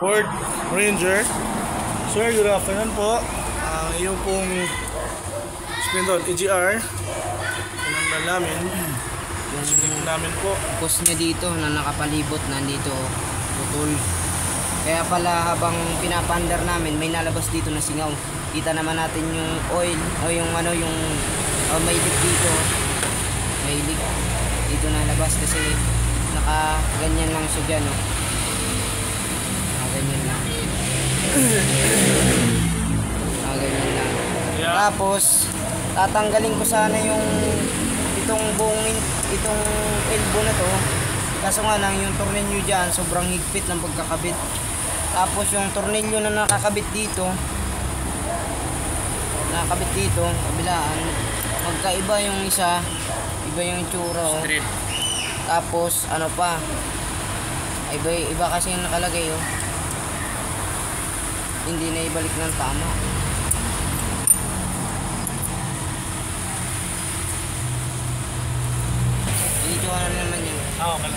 Ford Ranger. Sir, good afternoon po. Ang iyong pong Spindle EGR. Pinanda namin. Yung namin po. Post niya dito na nakapalibot nandito putol. Kaya pala habang pinapandar namin may nalabas dito na singaw. Kita naman natin yung oil o yung may leak dito. May leak dito nalabas kasi naka ganyan lang siya dyan, no? Naka ganyan lang. Naka ganyan lang. Yeah. Tapos tatanggalin ko sana yung itong elbow na to. Kaso nga lang yung tornilyo dyan sobrang higpit ng pagkakabit. Tapos yung tornilyo na nakakabit dito kabilaan, magkaiba yung isa, iba yung itsura, oh. Tapos ano pa, iba kasi yung nakalagay, oh. Hindi na ibalik ng tama. Dito na naman yun. Okay.